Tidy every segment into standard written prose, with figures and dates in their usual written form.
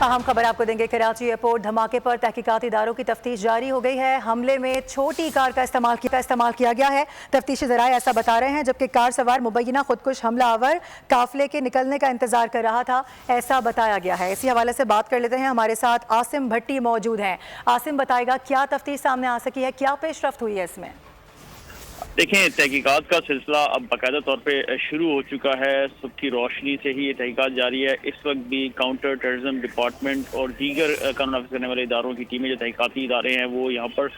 अहम खबर आपको देंगे। कराची एयरपोर्ट धमाके पर तहकीकाती इदारों की तफ्तीश जारी हो गई है। हमले में छोटी कार का इस्तेमाल किया गया है। तफ्तीशी ज़राए ऐसा बता रहे हैं, जबकि कार सवार मुबैना खुदकुश हमलावर काफिले के निकलने का इंतजार कर रहा था, ऐसा बताया गया है। इसी हवाले से बात कर लेते हैं, हमारे साथ आसिम भट्टी मौजूद हैं। आसिम बताएगा क्या तफ्तीश सामने आ सकी है, क्या पेशरफ्त हुई है इसमें? देखें, तहकीकात का सिलसिला अब बाकायदा तौर पे शुरू हो चुका है। सुबह की रोशनी से ही ये तहकीकात जारी है। इस वक्त भी काउंटर टेररिज्म डिपार्टमेंट और दीगर कानून नाफिज करने वाले इदारों की टीमें, जो तहकीकाती इदारे हैं, वो यहाँ पर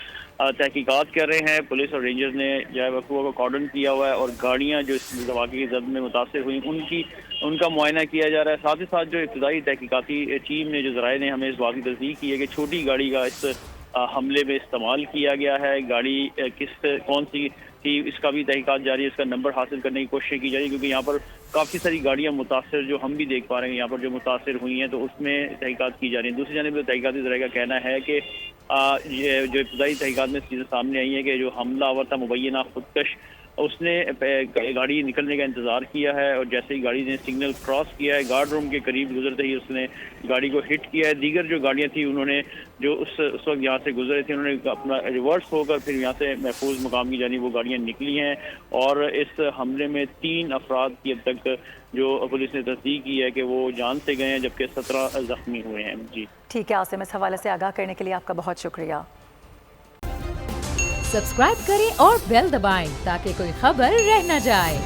तहकीकात कर रहे हैं। पुलिस और रेंजर्स ने जो है वकूआ को कॉर्डन किया हुआ है और गाड़ियाँ जो इस धमाके की जद में मुतासर हुई उनका मुआयना किया जा रहा है। साथ ही साथ जो इब्तदाई तहकीकाती टीम ने, जो ज़राए ने हमें इस बात की तस्दीक की है कि छोटी गाड़ी का इस हमले में इस्तेमाल किया गया है। गाड़ी कौन सी थी, इसका भी तहकीकात जारी है। इसका नंबर हासिल करने की कोशिश की जा रही है, क्योंकि यहाँ पर काफ़ी सारी गाड़ियाँ मुतासर, जो हम भी देख पा रहे हैं यहाँ पर, जो मुतासर हुई हैं, तो उसमें तहकीकात की जा रही है। दूसरी जानिब तहकीकाती ज़राए का कहना है कि ये जो इब्तदाई तहकीकात में चीज़ें सामने आई हैं कि जो हमलावर था मुबैना खुदकश, उसने गाड़ी निकलने का इंतज़ार किया है और जैसे ही गाड़ी ने सिग्नल क्रॉस किया है, गार्ड रूम के करीब गुजरते ही उसने गाड़ी को हिट किया है। दीगर जो गाड़ियाँ थी, उन्होंने जो उस वक्त यहाँ से गुजरे थे, उन्होंने अपना रिवर्स होकर फिर यहाँ से महफूज मुकाम की जानी वो गाड़ियाँ निकली हैं। और इस हमले में 3 अफराद की अब तक जो पुलिस ने तस्दीक की है कि वो जान से गए हैं, जबकि 17 जख्मी हुए हैं। जी ठीक है आसिम, इस हवाले से आगाह करने के लिए आपका बहुत शुक्रिया। सब्सक्राइब करें और बेल दबाएं ताकि कोई खबर रह न जाए।